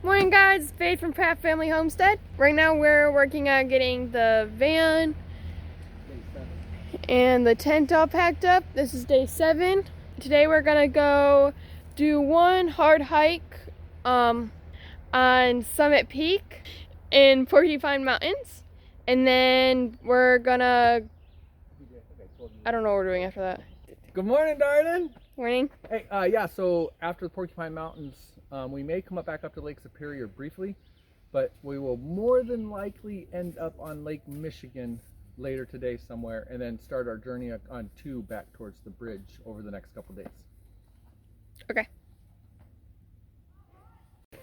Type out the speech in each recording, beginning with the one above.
Morning guys, it's Faith from Pratt Family Homestead. Right now we're working on getting the van and the tent all packed up. This is day 7. Today we're gonna go do one hard hike on Summit Peak in Porcupine Mountains. And then we're gonna, I don't know what we're doing after that. Good morning, darling. Morning. Hey, yeah, so after the Porcupine Mountains, we may come back up to Lake Superior briefly, but we will more than likely end up on Lake Michigan later today somewhere, and then start our journey on 2 back towards the bridge over the next couple days. Okay.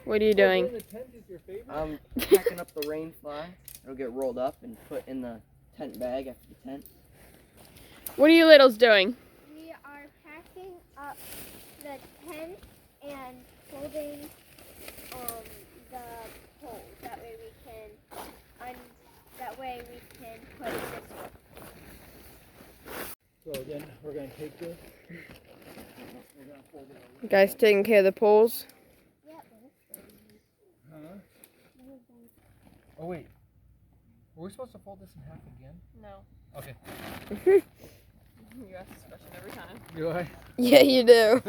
What are you doing? The tent is your favorite? I'm packing up the rain fly. It'll get rolled up and put in the tent bag after the tent. What are you littles doing? We are packing up the tent and folding the poles. That way we can put it this way. So then we're going to take this. We're going to fold it over. You guys taking care of the poles? Yep. Huh? Oh wait. Were we supposed to fold this in half again? No. Okay. You ask this question every time. Do I? Yeah, you do.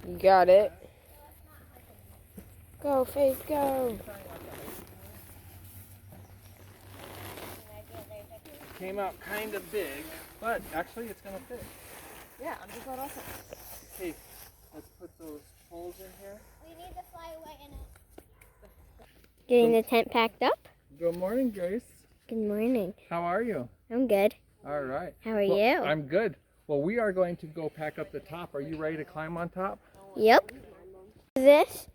You got it. Go, Faith, go. Came out kind of big, but actually it's going to fit. Yeah, I'm just also. Hey, let's put those poles in here. We need to fly away in it. Getting the tent packed up? Good morning, Grace. Good morning. How are you? I'm good. All right. How are Well, you? I'm good. Well, we are going to go pack up the top. Are you ready to climb on top? Yep. This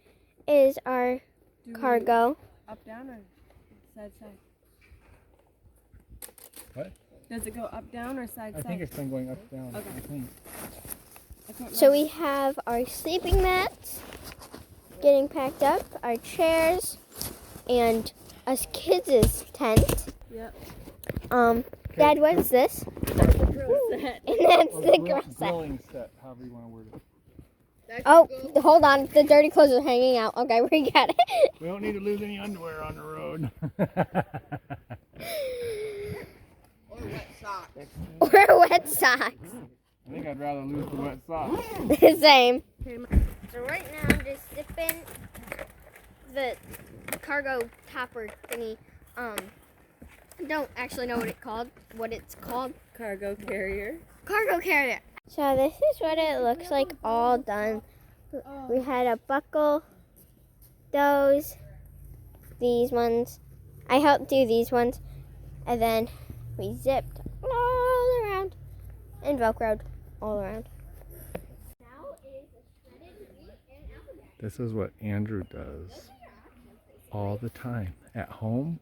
is our cargo. Up, down, or side, side? What? Does it go up, down, or side, I side? think it's been going up, down. Okay. I think. I can't So remember. we have our sleeping mats getting packed up, our chairs, and us kids' tent. Yep. Dad, what is this? That's the drill set. And that's Or the grill set. grilling set, however you want to word it. Oh, hold on. The dirty clothes are hanging out. Okay, we got it. We don't need to lose any underwear on the road. Or wet socks. I think I'd rather lose the wet socks. Same. So right now I'm just zipping the cargo topper thingy. Don't actually know what it's called. Cargo carrier. Cargo carrier. So this is what it looks like all done. We had to buckle these ones. I helped do these ones. And then we zipped all around and Velcroed all around. This is what Andrew does all the time. At home,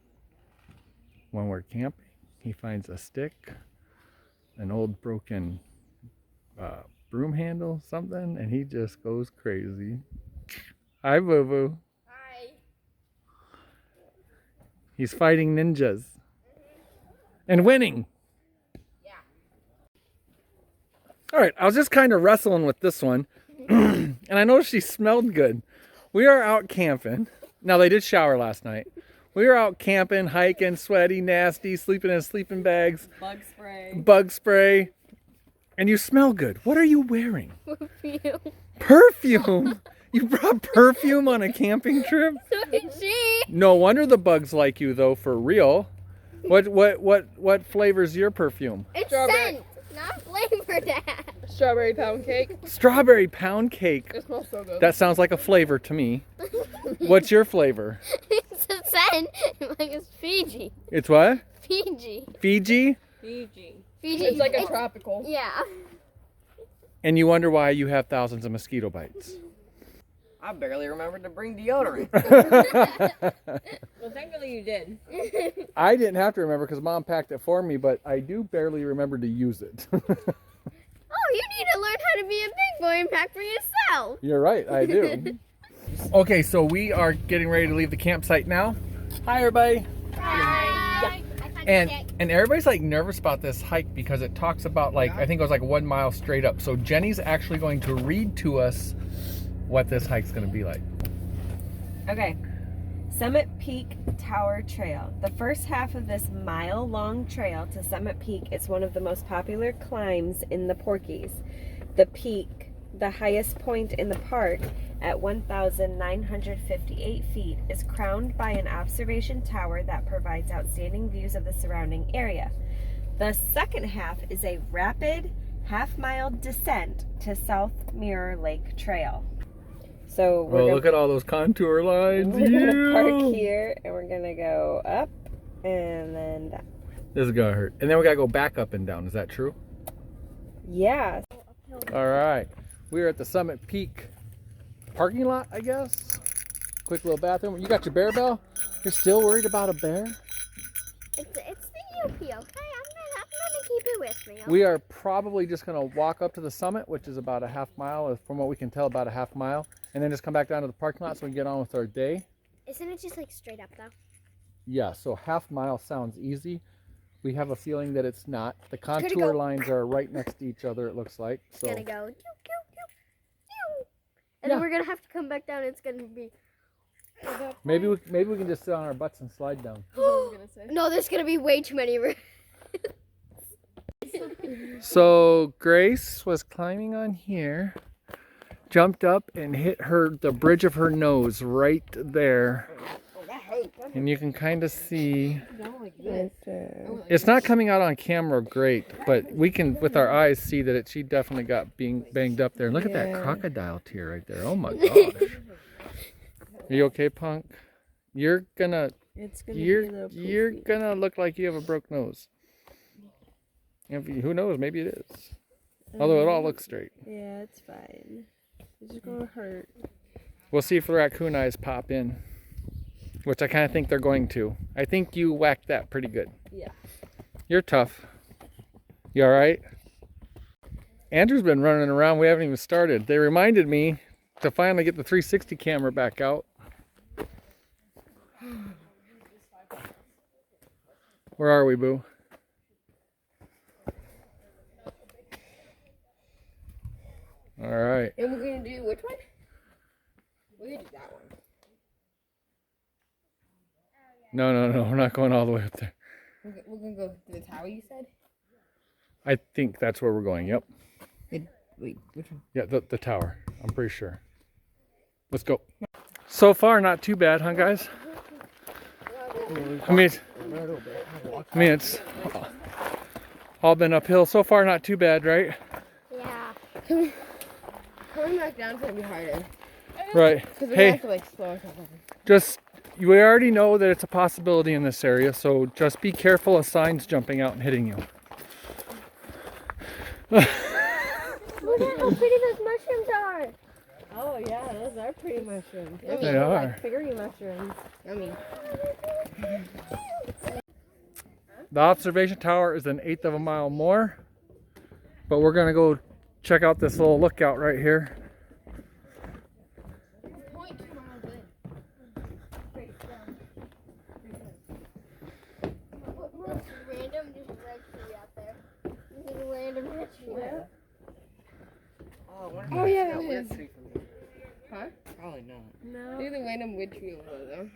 when we're camping, he finds a stick, an old broken broom handle, something, and he just goes crazy. Hi, Boo Boo. Hi. He's fighting ninjas. And winning. Yeah. All right, I was just kind of wrestling with this one. And I noticed she smelled good. We are out camping. Now, they did shower last night. We were out camping, hiking, sweaty, nasty, sleeping in sleeping bags. Bug spray. Bug spray. And you smell good. What are you wearing? Perfume. Perfume? You brought perfume on a camping trip? So did she. No wonder the bugs like you, though, for real. What flavor's your perfume? It's Strawberry. scent, not flavor, Dad. Strawberry pound cake. Strawberry pound cake. It smells so good. That sounds like a flavor to me. What's your flavor? It's a scent. Like it's Fiji. It's what? Fiji. Fiji? Fiji. Fiji. It's like a tropical. Yeah. And you wonder why you have thousands of mosquito bites. I barely remembered to bring deodorant. Well, thankfully you did. I didn't have to remember because Mom packed it for me, but I do barely remember to use it. Oh, you need to learn how to be a big boy and pack for yourself. You're right, I do. Okay, so we are getting ready to leave the campsite now. Hi, everybody. Hi. And everybody's like nervous about this hike because it talks about like, I think it was like 1 mile straight up. So Jenny's actually going to read to us what this hike's gonna be like. Okay. Summit Peak Tower Trail. The first half of this mile-long trail to Summit Peak is one of the most popular climbs in the Porkies. The peak, the highest point in the park at 1,958 feet, is crowned by an observation tower that provides outstanding views of the surrounding area. The second half is a rapid half-mile descent to South Mirror Lake Trail. So we're Look at all those contour lines. We're gonna park here and we're gonna go up and then down. This is gonna hurt. And then we gotta go back up and down. Is that true? Yeah. All right. We're at the Summit Peak parking lot, I guess. Quick little bathroom. You got your bear bell? You're still worried about a bear? It's the UP, okay? I'm gonna keep it with me. Okay? We are probably just gonna walk up to the summit, which is about a half mile, from what we can tell, about a half mile, and then just come back down to the parking lot so we can get on with our day. Isn't it just like straight up though? Yeah, so half mile sounds easy. We have a feeling that it's not. The contour lines are right next to each other, it looks like. So It's gonna go doo, doo, doo, doo. And then we're gonna have to come back down. It's gonna be maybe we can just sit on our butts and slide down. no. There's gonna be way too many. So Grace was climbing on here, jumped up and hit the bridge of her nose right there. And you can kind of see, it's not coming out on camera great, but we can with our eyes see that she definitely got banged up there. Look at that crocodile tear right there. Oh my gosh. Are you okay, Punk? You're gonna look like you have a broke nose. Who knows? Maybe it is. Although it all looks straight. Yeah, it's fine. It's just gonna hurt. We'll see if the raccoon eyes pop in, which I kind of think they're going to. I think you whacked that pretty good. Yeah. You're tough. You all right? Andrew's been running around. We haven't even started. They reminded me to finally get the 360 camera back out. Where are we, Boo? All right. And we're gonna do which one? We're gonna do that one. No. We're not going all the way up there. We're gonna go to the tower, you said? I think that's where we're going. Yep. Wait, which one? Yeah, the tower. I'm pretty sure. Let's go. So far, not too bad, huh, guys? I mean, it's all been uphill. So far, not too bad, right? Yeah. Coming back down is gonna be harder. Right. Because we Hey, have to like slow ourselves just, we already know that it's a possibility in this area, so just be careful of signs jumping out and hitting you. Look at how pretty those mushrooms are. Oh yeah, those are pretty mushrooms. I mean, They they're are. like fairy mushrooms. I mean, The observation tower is 1/8 of a mile more, but we're gonna go check out this little lookout right here. Random just red tree out there. This is a random red tree. oh yeah, that is. Huh? Probably not. No. There's a random wood tree over there.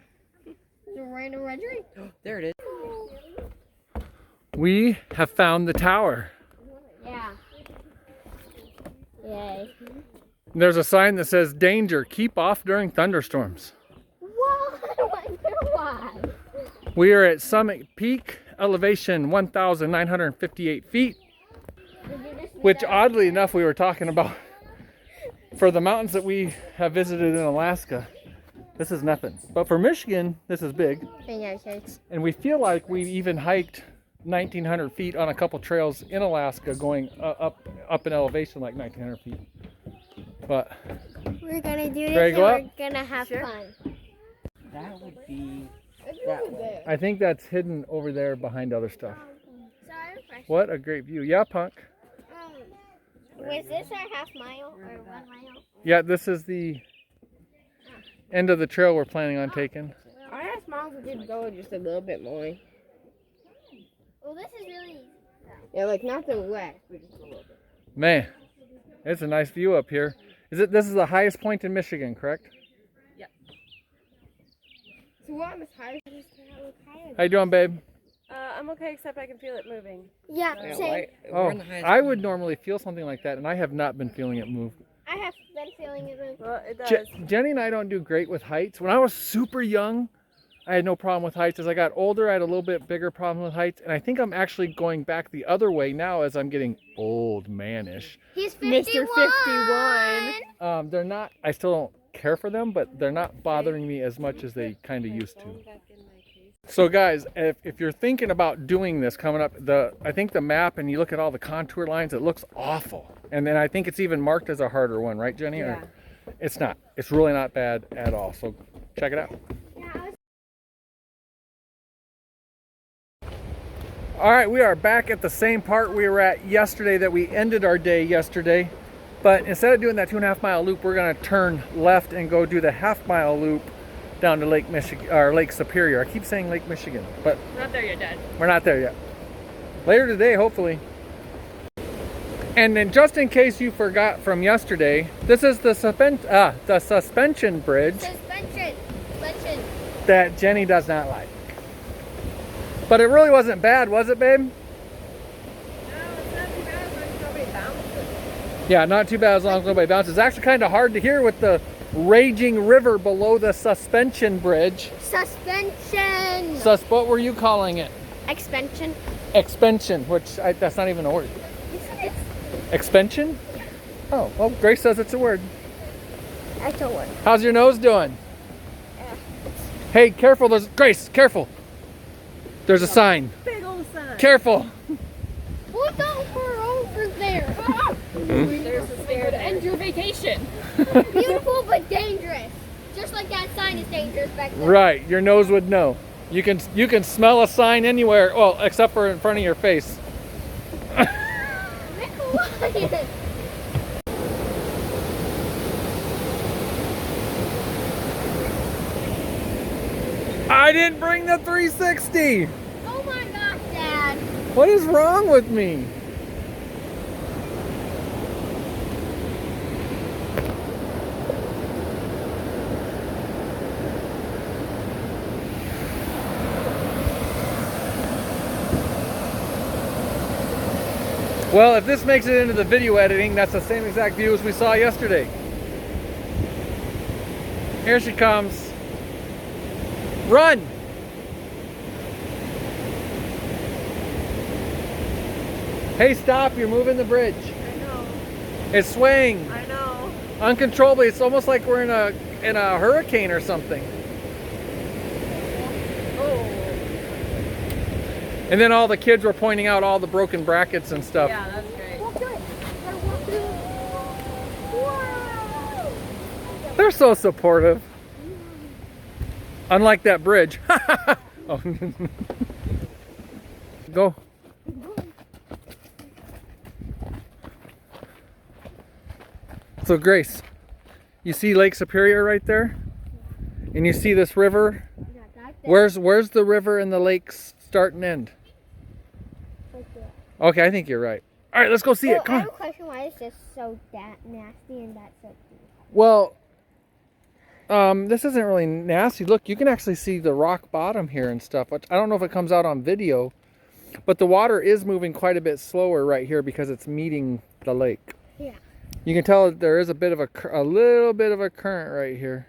It's a random red tree. There it is. We have found the tower. Yeah. Yay. There's a sign that says, "Danger, keep off during thunderstorms." Why? I wonder why. We are at Summit Peak, elevation 1,958 feet, which oddly enough we were talking about for the mountains that we have visited in Alaska. This is nothing. But for Michigan, this is big. And we feel like we even hiked 1,900 feet on a couple trails in Alaska going up in elevation like 1,900 feet. But we're gonna do this Ready to go and up? we're gonna have fun. That would be that way. I think that's hidden over there behind other stuff. Sorry, What a great view. Yeah, Punk. was this our half mile or 1 mile? Yeah, this is the end of the trail we're planning on taking. I asked Mom if we could go just a little bit more. Well, this is really. Yeah, like not the west, but just a little bit. Man, it's a nice view up here. This is the highest point in Michigan, correct? So what am I? How you doing, babe? I'm okay, except I can feel it moving. Yeah, same. Oh, I would normally feel something like that, and I have not been feeling it move. I have been feeling it move. Well, it does. Jenny and I don't do great with heights. When I was super young, I had no problem with heights. As I got older, I had a little bit bigger problem with heights, and I think I'm actually going back the other way now as I'm getting old manish. He's 51. Mr. 51. They're not, I still don't care for them, but they're not bothering me as much as they kind of used to. So guys, if you're thinking about doing this coming up, I think the map, and you look at all the contour lines, it looks awful. And then I think it's even marked as a harder one, right, Jenny? Yeah. Or, it's not. It's really not bad at all. So check it out. All right, we are back at the same part we were at yesterday that we ended our day yesterday. But instead of doing that 2.5 mile loop, we're gonna turn left and go do the 1/2 mile loop down to Lake Michigan, or Lake Superior. I keep saying Lake Michigan, but We're not there yet, Dad. we're not there yet. Later today, hopefully. And then just in case you forgot from yesterday, this is the suspension bridge Suspension. that Jenny does not like. But it really wasn't bad, was it, babe? No, it's not too bad as long as nobody bounces. Yeah, not too bad as long as nobody bounces. It's actually kind of hard to hear with the raging river below the suspension bridge. Suspension. What were you calling it? Expansion. Expansion, that's not even a word. Expansion? Oh, well, Grace says it's a word. That's a word. How's your nose doing? Hey, careful, Grace, careful. There's a sign. Big old sign. Careful. Look over there. There's a thing to end your vacation. Beautiful but dangerous. Just like that sign is dangerous back there. Right, your nose would know. You can smell a sign anywhere, well, except for in front of your face. I didn't bring the 360. Oh my gosh, Dad. What is wrong with me? Well, if this makes it into the video editing, that's the same exact view as we saw yesterday. Here she comes. Run! Hey, stop, you're moving the bridge. I know. It's swaying I know. uncontrollably. It's almost like we're in a hurricane or something. Oh. And then all the kids were pointing out all the broken brackets and stuff. Yeah, that's great. Walk through it. Gotta walk through it. Wow. They're so supportive. Unlike that bridge. Oh. Go. So Grace, you see Lake Superior right there? And you see this river? Where's the river and the lakes start and end? Okay, I think you're right. All right, let's go see it. Come I on. have a question. Why is this so nasty and that so deep? Well, this isn't really nasty. Look, you can actually see the rock bottom here and stuff. I don't know if it comes out on video, but the water is moving quite a bit slower right here because it's meeting the lake. Yeah. You can tell that there is a little bit of a current right here.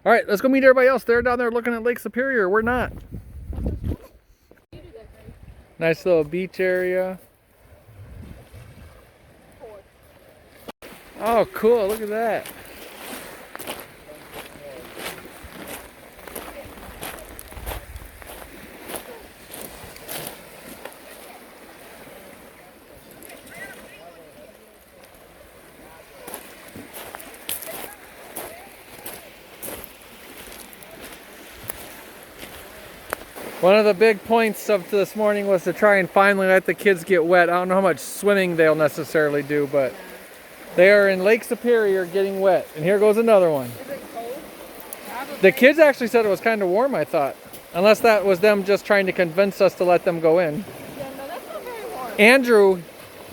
All right, let's go meet everybody else. They're down there looking at Lake Superior. We're not. Nice little beach area. Oh, cool. Look at that. One of the big points of this morning was to try and finally let the kids get wet. I don't know how much swimming they'll necessarily do, but they are in Lake Superior getting wet. And here goes another one. Is it cold? The kids actually said it was kind of warm, I thought. Unless that was them just trying to convince us to let them go in. Yeah, no, that's not very warm. Andrew,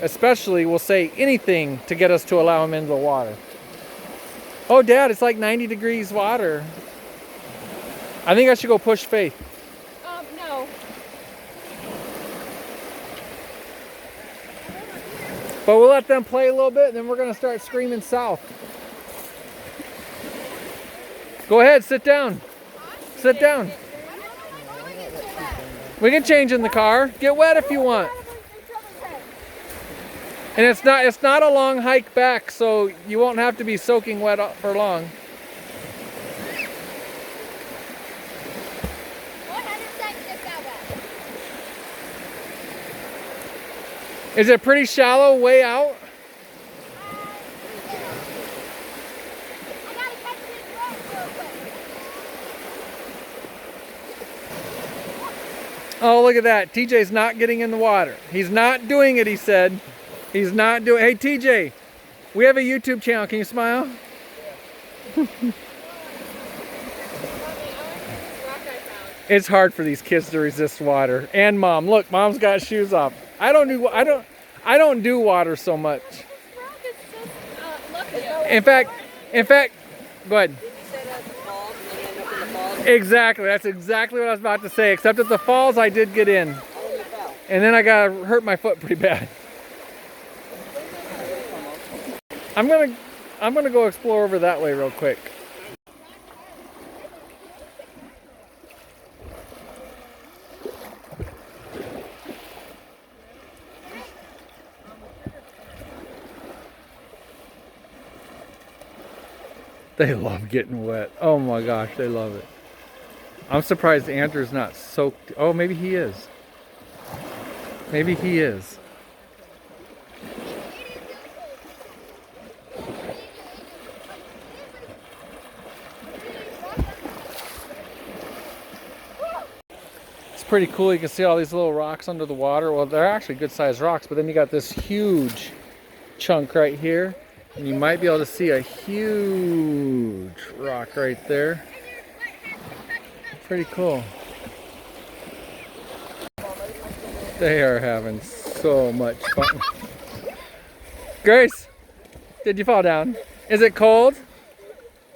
especially, will say anything to get us to allow him into the water. Oh, Dad, it's like 90 degrees water. I think I should go push Faith. No. But we'll let them play a little bit, and then we're going to start screaming south. Go ahead, sit down. Sit down. We can change in the car. Get wet if you want. And it's not a long hike back, so you won't have to be soaking wet for long. Is it pretty shallow way out? Oh, look at that. TJ's not getting in the water. He's not doing it, he said. He's not doing. Hey, TJ, we have a YouTube channel. Can you smile? It's hard for these kids to resist water. And Mom, look, Mom's got shoes off. I don't do water so much. In fact, go ahead. Exactly. That's exactly what I was about to say. Except at the falls, I did get in, and then I got hurt my foot pretty bad. I'm gonna go explore over that way real quick. They love getting wet. Oh my gosh, they love it. I'm surprised Andrew's not soaked. Oh, maybe he is. Maybe he is. It's pretty cool. You can see all these little rocks under the water. Well, they're actually good sized rocks, but then you got this huge chunk right here. And you might be able to see a huge rock right there. Pretty cool. They are having so much fun. Grace, did you fall down? Is it cold?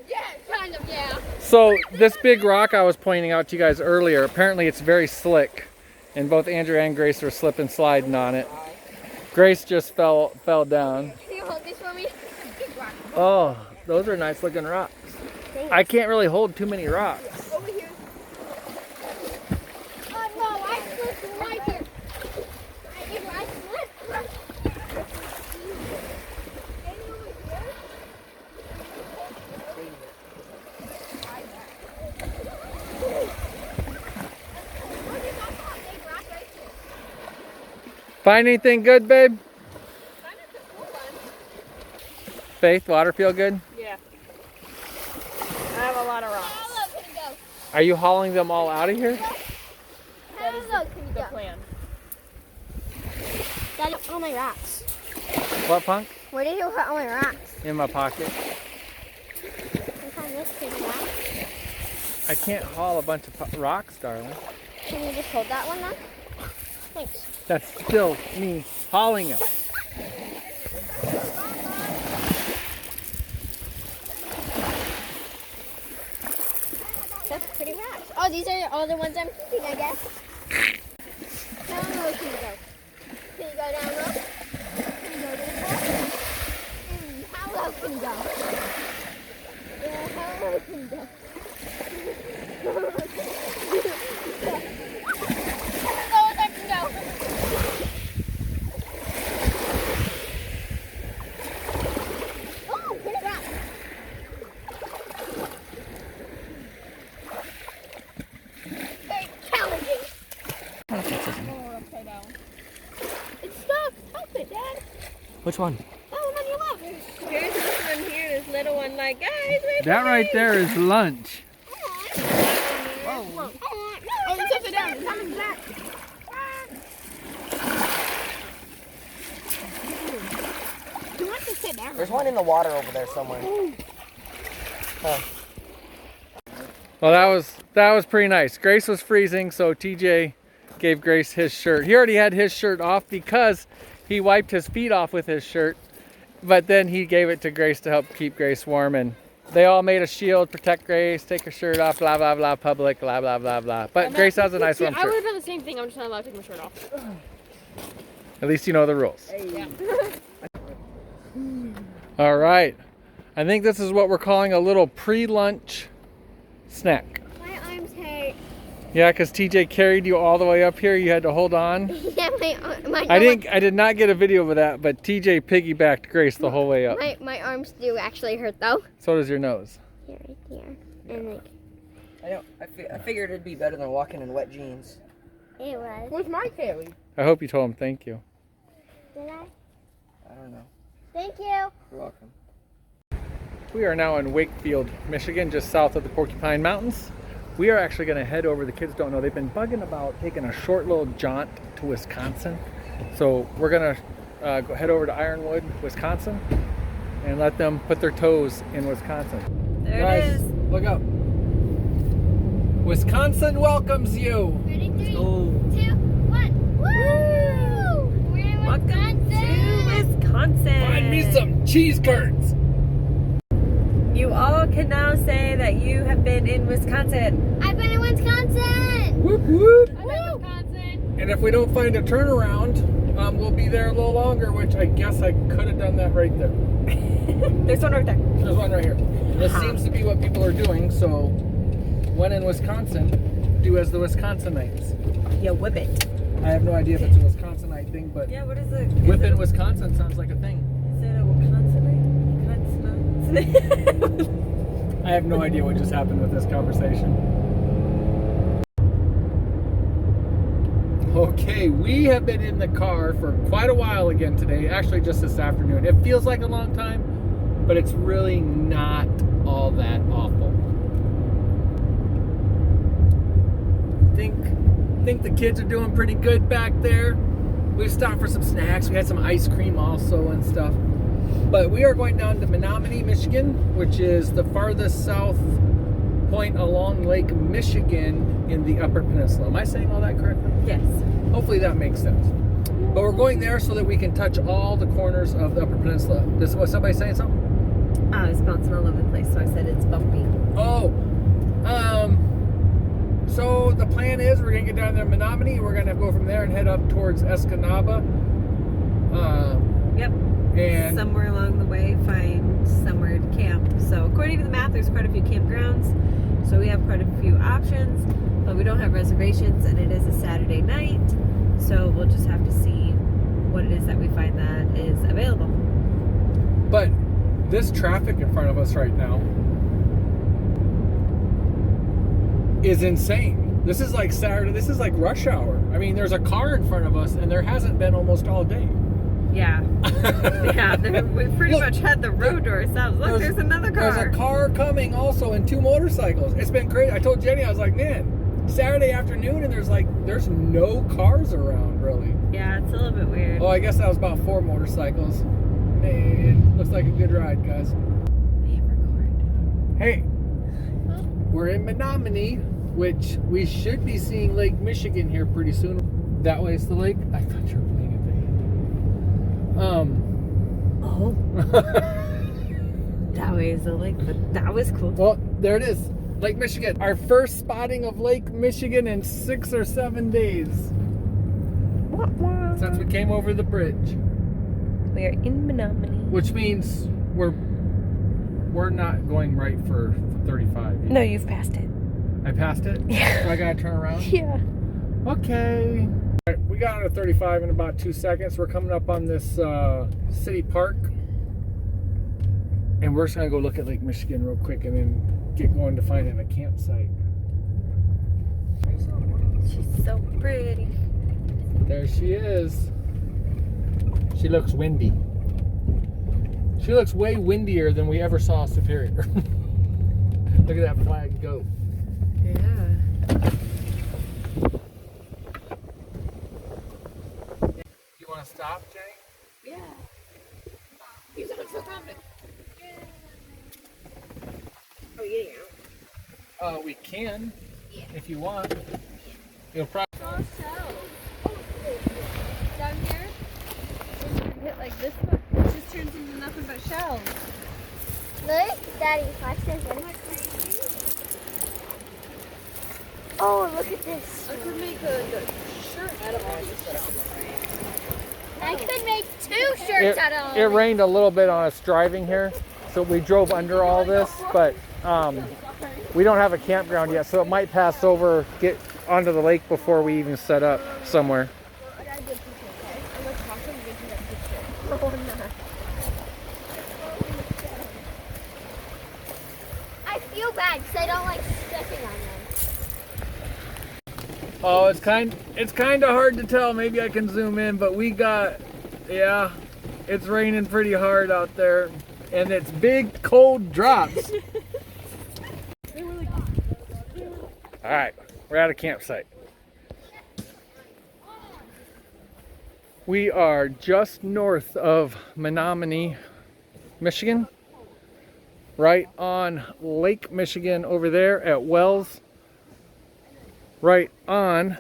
Yeah, kind of, yeah. So this big rock I was pointing out to you guys earlier, apparently it's very slick. And both Andrew and Grace were slip and sliding on it. Grace just fell down. Can you hold this for me? Oh, those are nice looking rocks. I can't really hold too many rocks. Over here. Oh no, I slipped right here. I slipped. Find anything good, babe? Faith, water feel good? Yeah. I have a lot of rocks. Are you hauling them all out of here? That is the plan. Daddy, all my rocks. What, Punk? Where did you put all my rocks? In my pocket. I found this big rock. I can't haul a bunch of rocks, darling. Can you just hold that one then? Thanks. That's still me hauling them. That's pretty rocks. Oh, these are all the ones I'm keeping, I guess. How low can you go? Can you go down low? Can you go this far? How low can you go? Yeah, how low can you go? How low I can go? Oh, pretty rock. Very challenging. Upside down. It's stuck. Help it, Dad. Which one? That one on your left. Here's this one here, this little one, like, guys, where's That right there is lunch. Oh, it's upside down. It's coming back. You want to sit down? There's one in the water over there somewhere. Well, that was pretty nice. Grace was freezing, so TJ gave Grace his shirt. He already had his shirt off because he wiped his feet off with his shirt, but then he gave it to Grace to help keep Grace warm, and They all made a shield, protect Grace, take her shirt off, blah, blah, blah, public, blah, blah, blah, blah. But Grace has a nice one. I would have done the same thing. I'm just not allowed to take my shirt off. At least you know the rules. Yeah. All right. I think this is what we're calling a little pre-lunch snack. My arms hurt. Yeah, because TJ carried you all the way up here. You had to hold on. Yeah, my I did not get a video of that, but TJ piggybacked Grace the whole way up. my arms do actually hurt though. So does your nose. Here, right here, and like. I figured it'd be better than walking in wet jeans. It was. Where's my carry? I hope you told him thank you. Did I? I don't know. Thank you. You're welcome. We are now in Wakefield, Michigan, just south of the Porcupine Mountains. We are actually going to head over. The kids don't know. They've been bugging about taking a short little jaunt to Wisconsin. So we're going to go head over to Ironwood, Wisconsin, and let them put their toes in Wisconsin. There Guys, it is. Look up. Wisconsin welcomes you. Ready? 3, 2, Oh. 1. Woo! We're in Welcome to Wisconsin. Find me some cheese curds. You all can now say that you have been in Wisconsin. I've been in Wisconsin. Whoop whoop. I'm in Wisconsin. And if we don't find a turnaround, we'll be there a little longer, which I guess I could have done that right there. There's one right there. There's one right here. This seems to be what people are doing, so when in Wisconsin, do as the Wisconsinites. Yeah, whip it. I have no idea if it's a Wisconsinite thing, but Yeah, what is it? whip in Wisconsin sounds like a thing. Is it a Wisconsinite? I have no idea what just happened with this conversation. Okay, we have been in the car for quite a while again today, actually just this afternoon. It feels like a long time, but it's really not all that awful. Think the kids are doing pretty good back there. We stopped for some snacks. We had some ice cream also and stuff. But we are going down to Menominee, Michigan, which is the farthest south point along Lake Michigan in the Upper Peninsula. Am I saying all that correctly? Yes. Hopefully that makes sense. But we're going there so that we can touch all the corners of the Upper Peninsula. Was somebody saying something? I was bouncing all over the place, so I said it's bumpy. Oh, so the plan is we're gonna get down there to Menominee. We're gonna go from there and head up towards Escanaba. Yep. And somewhere along the way, find somewhere to camp. So according to the map, there's quite a few campgrounds. So we have quite a few options, but we don't have reservations, and it is a Saturday night. So we'll just have to see what it is that we find that is available. But this traffic in front of us right now is insane. This is like Saturday. This is like rush hour. I mean, there's a car in front of us, and there hasn't been almost all day. Yeah. Yeah, we pretty much had the road to ourselves. Look, there's another car. There's a car coming also, and 2 motorcycles. It's been crazy. I told Jenny, I was like, man, Saturday afternoon, and there's no cars around, really. Yeah, it's a little bit weird. Oh, I guess that was about 4 motorcycles. Man, looks like a good ride, guys. Hey, we're in Menominee, which we should be seeing Lake Michigan here pretty soon. That way is the lake. I thought you were playing a thing. Oh. That way is the lake, but that was cool. Well, there it is. Lake Michigan. Our first spotting of Lake Michigan in 6 or 7 days. Since we came over the bridge. We are in Menominee. Which means we're not going right for 35. No, you've passed it. I passed it? Yeah. So I gotta turn around? Yeah. Okay. All right, we got under 35 in about 2 seconds. We're coming up on this city park. And we're just gonna go look at Lake Michigan real quick and then get going to finding a campsite. She's so pretty. There she is. She looks windy. She looks way windier than we ever saw Superior. Look at that flag go. Yeah. You want to stop, Jeni? Yeah. You sound so confident. Oh, you know. We can, if you want. You'll probably. Down here, when you hit like this, it just turns into nothing but shells. Look, Daddy, watch Oh, look at this. I could make a shirt out of all this stuff. I could make 2 shirts out of It rained a little bit on us driving here, so we drove under all this, but we don't have a campground yet, so it might pass over, get onto the lake before we even set up somewhere. I feel bad because I don't like stepping on them. Oh, it's kind of hard to tell. Maybe I can zoom in, but yeah, it's raining pretty hard out there, and it's big cold drops. All right, we're at a campsite. We are just north of Menominee, Michigan, right on Lake Michigan over there at Wells. Right on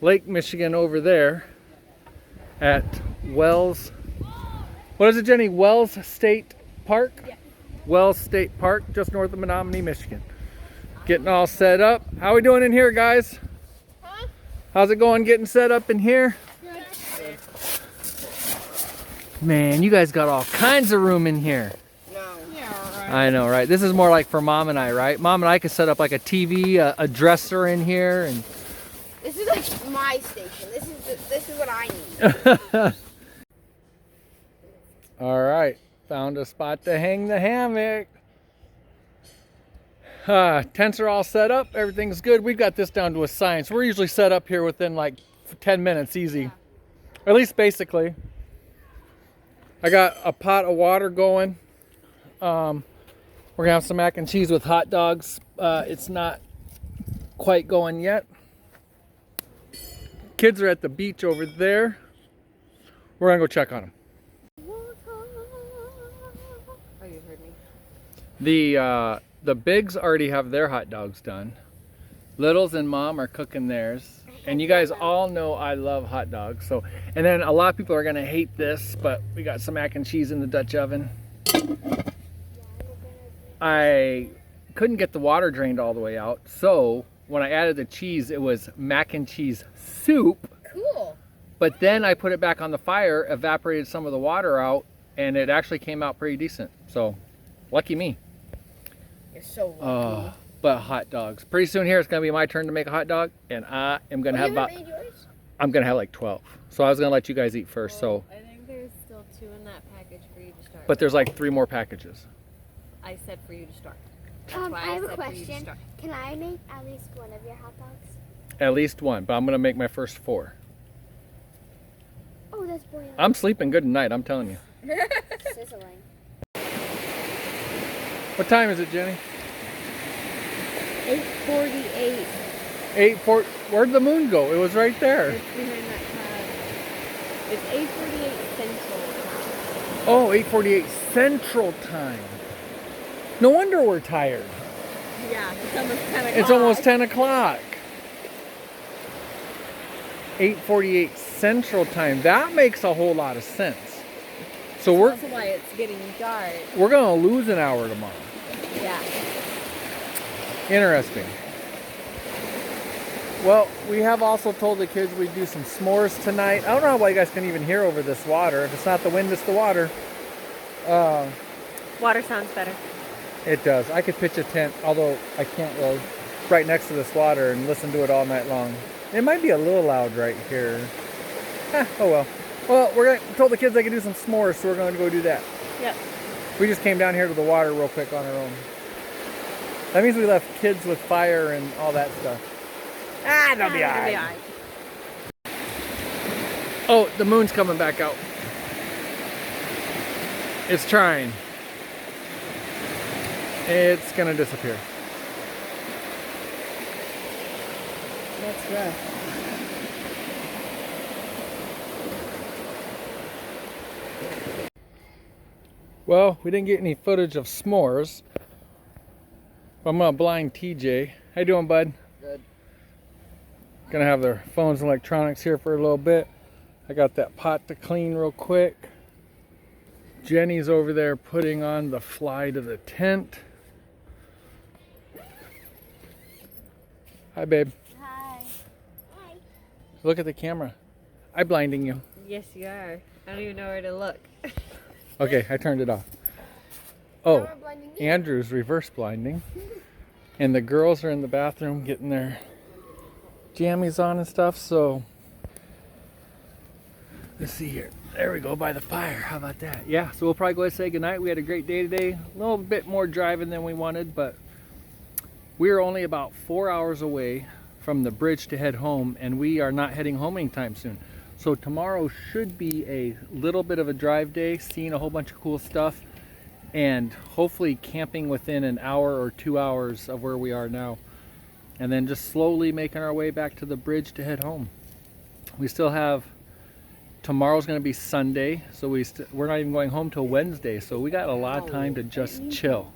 Lake Michigan over there at Wells. What is it, Jenny? Wells State Park? Yeah. Wells State Park, just north of Menominee, Michigan. Getting all set up. How are we doing in here, guys? Huh? How's it going getting set up in here? Good. Man, you guys got all kinds of room in here. I know, right? This is more like for Mom and I, right? Mom and I could set up like a TV, a dresser in here, and this is like my station. This is what I need. All right, found a spot to hang the hammock. Tents are all set up. Everything's good. We've got this down to a science. We're usually set up here within like 10 minutes, easy. Or at least basically. I got a pot of water going. We're gonna have some mac and cheese with hot dogs. It's not quite going yet. Kids are at the beach over there. We're gonna go check on them. Oh, you heard me. The bigs already have their hot dogs done. Littles and Mom are cooking theirs. And you guys all know I love hot dogs. So, and then a lot of people are gonna hate this, but we got some mac and cheese in the Dutch oven. I couldn't get the water drained all the way out, so when I added the cheese, it was mac and cheese soup. Cool. But then I put it back on the fire, evaporated some of the water out, and it actually came out pretty decent. So, lucky me. You're so lucky. But hot dogs. Pretty soon here, it's gonna be my turn to make a hot dog, and I am gonna have about. I'm gonna have like 12. So I was gonna let you guys eat first. So. I think there's still 2 in that package for you to start. But there's like 3 more packages. I said for you to start. I have a question. Can I make at least one of your hot dogs? At least one, but I'm gonna make my first 4. Oh, that's boiling. I'm sleeping good tonight, I'm telling you. Sizzling. What time is it, Jenny? 8:48. 8:40. Where'd the moon go? It was right there. It's behind that cloud. It's 8:48 Central. Oh, 8:48 Central Time. No wonder we're tired. Yeah, it's almost 10 o'clock. It's almost 10 o'clock. 8:48 Central Time. That makes a whole lot of sense. So That's also why it's getting dark. we're gonna lose an hour tomorrow. Yeah. Interesting. Well, we have also told the kids we'd do some s'mores tonight. I don't know why you guys can even hear over this water. If it's not the wind, it's the water. Water sounds better. It does. I could pitch a tent, although I can't really, right next to this water and listen to it all night long. It might be a little loud right here. Oh well. Well, we told the kids they could do some s'mores, so we're going to go do that. Yep. We just came down here to the water real quick on our own. That means we left kids with fire and all that stuff. They'll be all right. Oh, the moon's coming back out. It's trying. It's gonna disappear. That's rough. Well, we didn't get any footage of s'mores. I'm gonna blind TJ. How you doing, bud? Good. Gonna have their phones and electronics here for a little bit. I got that pot to clean real quick. Jenny's over there putting on the fly to the tent. Hi, babe. Hi. Hi. Look at the camera. I'm blinding you. Yes, you are. I don't even know where to look. Okay, I turned it off. Oh, Andrew's reverse blinding. And the girls are in the bathroom getting their jammies on and stuff, so let's see here. There we go, by the fire. How about that? Yeah, so we'll probably go ahead and say goodnight. We had a great day today. A little bit more driving than we wanted, but we're only about 4 hours away from the bridge to head home, and we are not heading home anytime soon. So tomorrow should be a little bit of a drive day, seeing a whole bunch of cool stuff, and hopefully camping within an hour or 2 hours of where we are now. And then just slowly making our way back to the bridge to head home. We still have, tomorrow's going to be Sunday, so we're not even going home till Wednesday, so we got a lot of time to just chill.